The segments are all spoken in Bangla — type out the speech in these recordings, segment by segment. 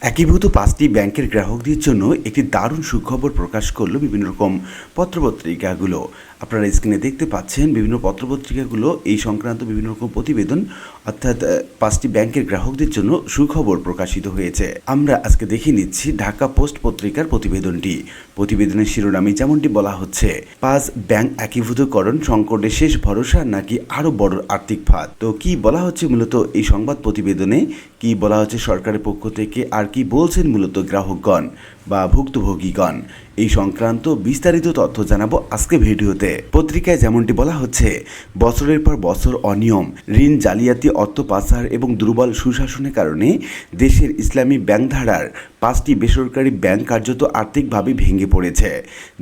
একীভূত পাঁচটি ব্যাংকের গ্রাহকদের জন্য একটি দারুণ সুখবর প্রকাশ করলো বিভিন্ন রকম পত্রপত্রিকাগুলো। আপনারা স্ক্রিনে দেখতে পাচ্ছেন বিভিন্ন পত্রপত্রিকাগুলো এই সংক্রান্ত বিভিন্ন রকম প্রতিবেদন, অর্থাৎ পাঁচটি ব্যাংকের গ্রাহকদের জন্য সুখবর প্রকাশিত হয়েছে। আমরা আজকে দেখে নিচ্ছি ঢাকা পোস্ট পত্রিকার প্রতিবেদনটি। প্রতিবেদনের শিরোনামে যেমনটি বলা হচ্ছে, 5 ব্যাংক একীভূতকরণ সংকটে শেষ ভরসা নাকি আরও বড় আর্থিক ফাঁদ। তো কি বলা হচ্ছে মূলত এই সংবাদ প্রতিবেদনে, কি বলা হচ্ছে সরকারের পক্ষ থেকে, আর কি বলছেন মূলত গ্রাহকগণ বা ভুক্তভোগীগণ, এই সংক্রান্ত বিস্তারিত তথ্য জানাবো আজকে ভিডিওতে। পত্রিকায় যেমনটি বলা হচ্ছে, বছরের পর বছর অনিয়ম, ঋণ জালিয়াতি, অর্থ পাচার এবং দুর্বল সুশাসনের কারণে দেশের ইসলামী ব্যাংক ধারার 5টি বেসরকারি ব্যাংক কার্যত আর্থিকভাবে ভেঙে পড়েছে।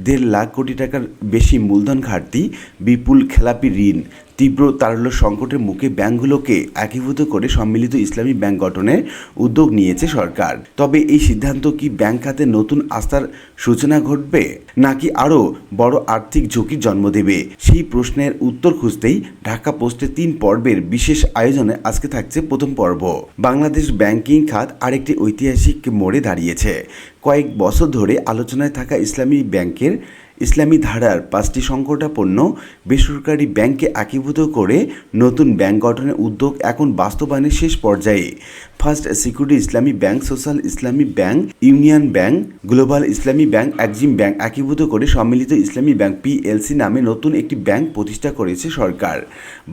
1.5 লাখ কোটি টাকার বেশি মূলধন ঘাটতি, বিপুল খেলাপি ঋণ, তীব্র তারল্য সংকটের মুখে ব্যাংকগুলোকে একীভূত করে সম্মিলিত ইসলামী ব্যাংক গঠনের উদ্যোগ নিয়েছে সরকার। তবে এই সিদ্ধান্ত কি ব্যাংক খাতে নতুন আস্থার সূচনা ঘটবে নাকি আরও বড় আর্থিক ঝুঁকির জন্ম দেবে, সেই প্রশ্নের উত্তর খুঁজতেই ঢাকা পোস্টের 3 পর্বের বিশেষ আয়োজনে আজকে থাকছে প্রথম পর্ব। বাংলাদেশ ব্যাংকিং খাত আরেকটি ঐতিহাসিক মোড়ে দাঁড়িয়েছে। কয়েক বছর ধরে আলোচনায় থাকা ইসলামী ধারার 5টি সংকটাপন্ন বেসরকারি ব্যাংককে একীভূত করে নতুন ব্যাংক গঠনের উদ্যোগ এখন বাস্তবায়নের শেষ পর্যায়ে। ফার্স্ট সিকিউরিটি ইসলামী ব্যাংক, সোশ্যাল ইসলামী ব্যাংক, ইউনিয়ন ব্যাংক, গ্লোবাল ইসলামী ব্যাংক, এক্সিম ব্যাংক একীভূত করে সম্মিলিত ইসলামী ব্যাংক পিএলসি নামে নতুন একটি ব্যাংক প্রতিষ্ঠা করেছে সরকার।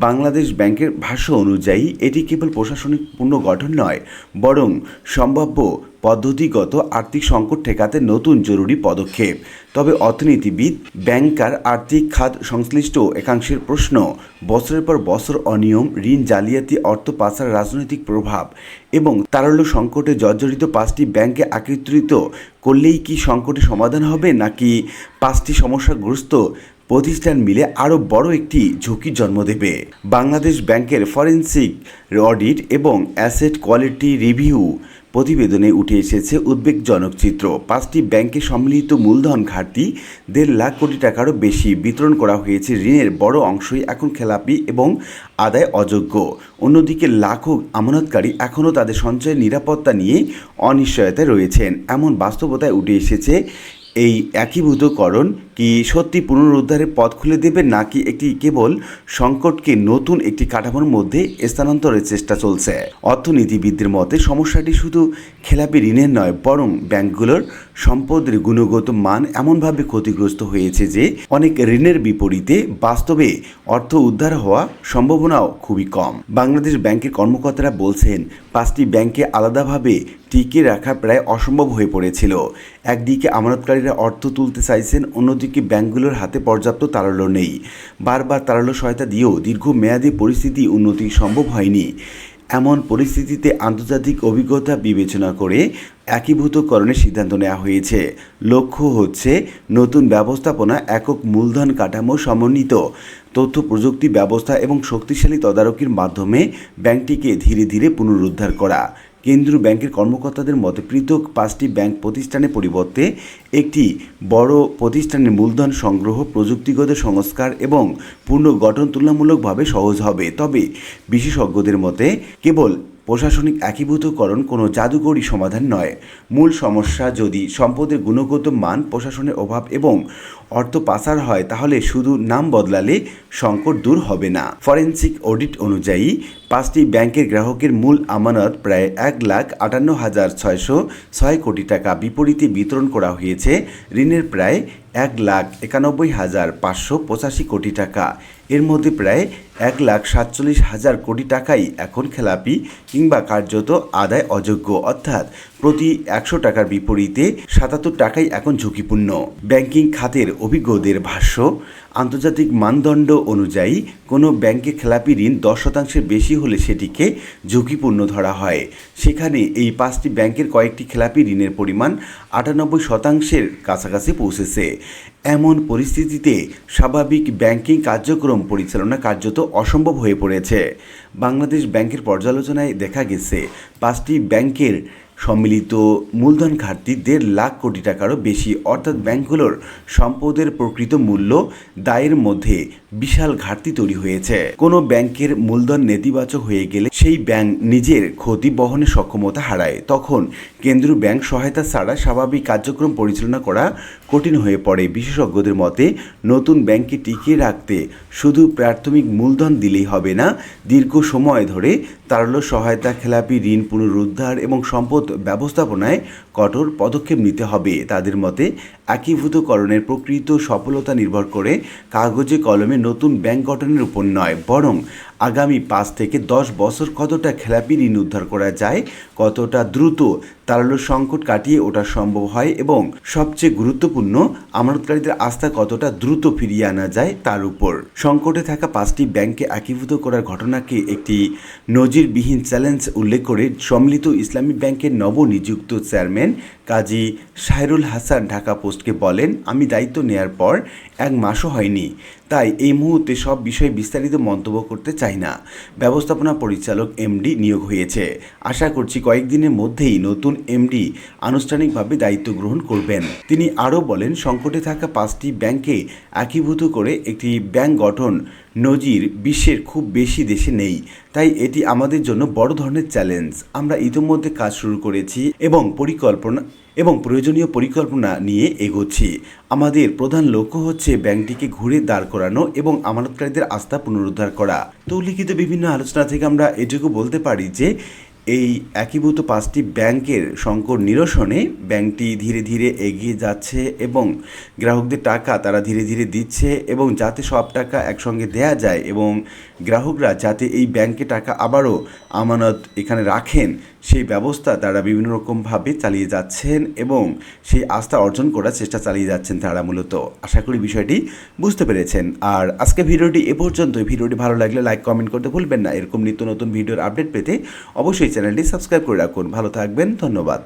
বাংলাদেশ ব্যাংকের ভাষ্য অনুযায়ী এটি কেবল প্রশাসনিক পুনর্গঠন নয়, বরং সম্ভাব্য পদ্ধতিগত আর্থিক সংকট ঠেকাতে নতুন জরুরি পদক্ষেপ। তবে অর্থনীতিবিদ, ব্যাংকার, আর্থিক খাত সংশ্লিষ্ট একাংশের প্রশ্ন, বছরের পর বছর অনিয়ম, ঋণ জালিয়াতি, অর্থ পাচার, রাজনৈতিক প্রভাব এবং তারল্য সংকটে জর্জরিত 5টি ব্যাংকে একত্রিত করলেই কি সংকটের সমাধান হবে, নাকি 5টি সমস্যাগ্রস্ত প্রতিষ্ঠান মিলে আরও বড় একটি ঝুঁকির জন্ম দেবে। বাংলাদেশ ব্যাংকের ফরেনসিক অডিট এবং অ্যাসেট কোয়ালিটি রিভিউ প্রতিবেদনে উঠে এসেছে উদ্বেগজনক চিত্র। 5টি ব্যাংকে সম্মিলিত মূলধন ঘাটতি, 1.5 লাখ কোটি টাকারও বেশি বিতরণ করা হয়েছে। ঋণের বড় অংশই এখন খেলাপি এবং আদায় অযোগ্য। অন্যদিকে লাখো আমানতকারী এখনও তাদের সঞ্চয়ের নিরাপত্তা নিয়ে অনিশ্চয়তায় রয়েছেন। এমন বাস্তবতায় উঠে এসেছে, এই একীভূতকরণ কি সত্যি পুনরুদ্ধারের পথ খুলে দেবে, নাকি একটি কেবল সংকটকে নতুন একটি কাঠামোর মধ্যে স্থানান্তরের চেষ্টা চলছে। অর্থনীতিবিদদের মতে সমস্যাটি শুধু খেলাপি ঋণের নয়, বরং ব্যাংকগুলোর সম্পদের গুণগত মান এমনভাবে ক্ষতিগ্রস্ত হয়েছে যে অনেক ঋণের বিপরীতে বাস্তবে অর্থ উদ্ধার হওয়া সম্ভাবনাও খুবই কম। বাংলাদেশ ব্যাংকের কর্মকর্তারা বলছেন, 5টি ব্যাংকে আলাদাভাবে টিকে রাখা প্রায় অসম্ভব হয়ে পড়েছিল। একদিকে আমানতকারীরা অর্থ তুলতে চাইছেন, অন্যদিকে ব্যাংকগুলোর হাতে পর্যাপ্ত তারল্য নেই। বারবার তারল্য সহায়তা দিয়েও দীর্ঘমেয়াদী পরিস্থিতি উন্নতি সম্ভব হয়নি। এমন পরিস্থিতিতে আন্তর্জাতিক অভিজ্ঞতা বিবেচনা করে একীভূতকরণের সিদ্ধান্ত নেওয়া হয়েছে। লক্ষ্য হচ্ছে নতুন ব্যবস্থাপনা, একক মূলধন কাঠামো, সমন্বিত তথ্য প্রযুক্তি ব্যবস্থা এবং শক্তিশালী তদারকির মাধ্যমে ব্যাংকটিকে ধীরে ধীরে পুনরুদ্ধার করা। কেন্দ্রীয় ব্যাংকের কর্মকর্তাদের মতে পৃথক 5টি ব্যাংক প্রতিষ্ঠানের পরিবর্তে একটি বড় প্রতিষ্ঠানের মূলধন সংগ্রহ, প্রযুক্তিগত সংস্কার এবং পুনর্গঠন তুলনামূলকভাবে সহজ হবে। তবে বিশেষজ্ঞদের মতে কেবল প্রশাসনিক একীভূতকরণ কোনো জাদুকরী সমাধান নয়। মূল সমস্যা যদি সম্পদের গুণগত মান, প্রশাসনের অভাব এবং অর্থ পাচার হয়, তাহলে শুধু নাম বদলালে সংকট দূর হবে না। ফরেনসিক অডিট অনুযায়ী 5টি ব্যাংকের গ্রাহকের মূল আমানত প্রায় 1,58,606 কোটি টাকা। বিপরীতে বিতরণ করা হয়েছে ঋণের প্রায় 1,91,585 কোটি টাকা। এর মধ্যে প্রায় 1,47,000 কোটি টাকাই এখন খেলাপি কিংবা কার্যত আদায় অযোগ্য, অর্থাৎ প্রতি 100 টাকার বিপরীতে 77 টাকাই এখন ঝুঁকিপূর্ণ। ব্যাংকিং খাতের অভিজ্ঞদের ভাষ্য, আন্তর্জাতিক মানদণ্ড অনুযায়ী কোনো ব্যাংকে খেলাপি ঋণ 10% বেশি হলে সেটিকে ঝুঁকিপূর্ণ ধরা হয়। সেখানে এই 5টি ব্যাংকের কয়েকটি খেলাপি ঋণের পরিমাণ 98% কাছাকাছি পৌঁছেছে। এমন পরিস্থিতিতে স্বাভাবিক ব্যাংকিং কার্যক্রম পরিচালনা কার্যত অসম্ভব হয়ে পড়েছে। বাংলাদেশ ব্যাংকের পর্যালোচনায় দেখা গেছে, 5টি ব্যাংকের সম্মিলিত মূলধন ঘাটতি 1.5 লাখ কোটি টাকারও বেশি, অর্থাৎ ব্যাংকগুলোর সম্পদের প্রকৃত মূল্য দায়ের মধ্যে বিশাল ঘাটতি তৈরি হয়েছে। কোনো ব্যাংকের মূলধন নেতিবাচক হয়ে গেলে সেই ব্যাংক নিজের ক্ষতি বহনের সক্ষমতা হারায়। তখন কেন্দ্রীয় ব্যাংক সহায়তা ছাড়া স্বাভাবিক কার্যক্রম পরিচালনা করা কঠিন হয়ে পড়ে। বিশেষজ্ঞদের মতে নতুন ব্যাংককে টিকিয়ে রাখতে শুধু প্রাথমিক মূলধন দিলেই হবে না, দীর্ঘ সময় ধরে তারল্য সহায়তা, খেলাপি ঋণ পুনরুদ্ধার এবং সম্পদ ব্যবস্থাপনায় কঠোর পদক্ষেপ নিতে হবে। তাদের মতে একীভূতকরণের প্রকৃত সফলতা নির্ভর করে কাগজে কলমে নতুন ব্যাংক গঠনের উপর নয়, বরং আগামী 5 থেকে 10 বছর কতটা খেলাপি ঋণ উদ্ধার করা যায়, কতটা দ্রুত তারল্য সংকট কাটিয়ে ওঠা সম্ভব হয় এবং সবচেয়ে গুরুত্বপূর্ণ আমানতকারীদের আস্থা কতটা দ্রুত ফিরিয়ে আনা যায় তার উপর। সংকটে থাকা 5টি ব্যাংককে একীভূত করার ঘটনাকে একটি নজিরবিহীন চ্যালেঞ্জ উল্লেখ করে সম্মিলিত ইসলামী ব্যাংকের নবনিযুক্ত চেয়ারম্যান কাজী সাহেরুল হাসান ঢাকা পোস্টকে বলেন, আমি দায়িত্ব নেয়ার পর 1 মাসও হয়নি, তাই এই মুহূর্তে সব বিষয়ে বিস্তারিত মন্তব্য করতে চাই না। ব্যবস্থাপনা পরিচালক এমডি নিয়োগ হয়েছে, আশা করছি কয়েকদিনের মধ্যেই নতুন এমডি আনুষ্ঠানিকভাবে দায়িত্ব গ্রহণ করবেন। তিনি আরও বলেন, সংকটে থাকা 5টি ব্যাংককে একীভূত করে একটি ব্যাংক গঠন নজির বিশ্বের খুব বেশি দেশে নেই, তাই এটি আমাদের জন্য বড় ধরনের চ্যালেঞ্জ। আমরা ইতিমধ্যে কাজ শুরু করেছি এবং প্রয়োজনীয় পরিকল্পনা নিয়ে এগোচ্ছি। আমাদের প্রধান লক্ষ্য হচ্ছে ব্যাংকটিকে ঘুরে দাঁড় করানো এবং আমানতকারীদের আস্থা পুনরুদ্ধার করা। তো লিখিত বিভিন্ন আলোচনা থেকে আমরা এটুকু বলতে পারি যে এই একীভূত 5টি ব্যাংকের সংকট নিরসনে ব্যাংকটি ধীরে ধীরে এগিয়ে যাচ্ছে এবং গ্রাহকদের টাকা তারা ধীরে ধীরে দিচ্ছে এবং যাতে সব টাকা একসঙ্গে দেয়া যায় এবং গ্রাহকরা যাতে এই ব্যাংকে টাকা আবারও আমানত এখানে রাখেন সেই ব্যবস্থা তারা বিভিন্ন রকমভাবে চালিয়ে যাচ্ছেন এবং সেই আস্থা অর্জন করার চেষ্টা চালিয়ে যাচ্ছেন তারা মূলত। আশা করি বিষয়টি বুঝতে পেরেছেন। আর আজকে ভিডিওটি এ পর্যন্ত। ভিডিওটি ভালো লাগলে লাইক কমেন্ট করতে ভুলবেন না। এরকম নিত্য নতুন ভিডিওর আপডেট পেতে অবশ্যই চ্যানেলটি সাবস্ক্রাইব করে রাখুন। ভালো থাকবেন, ধন্যবাদ।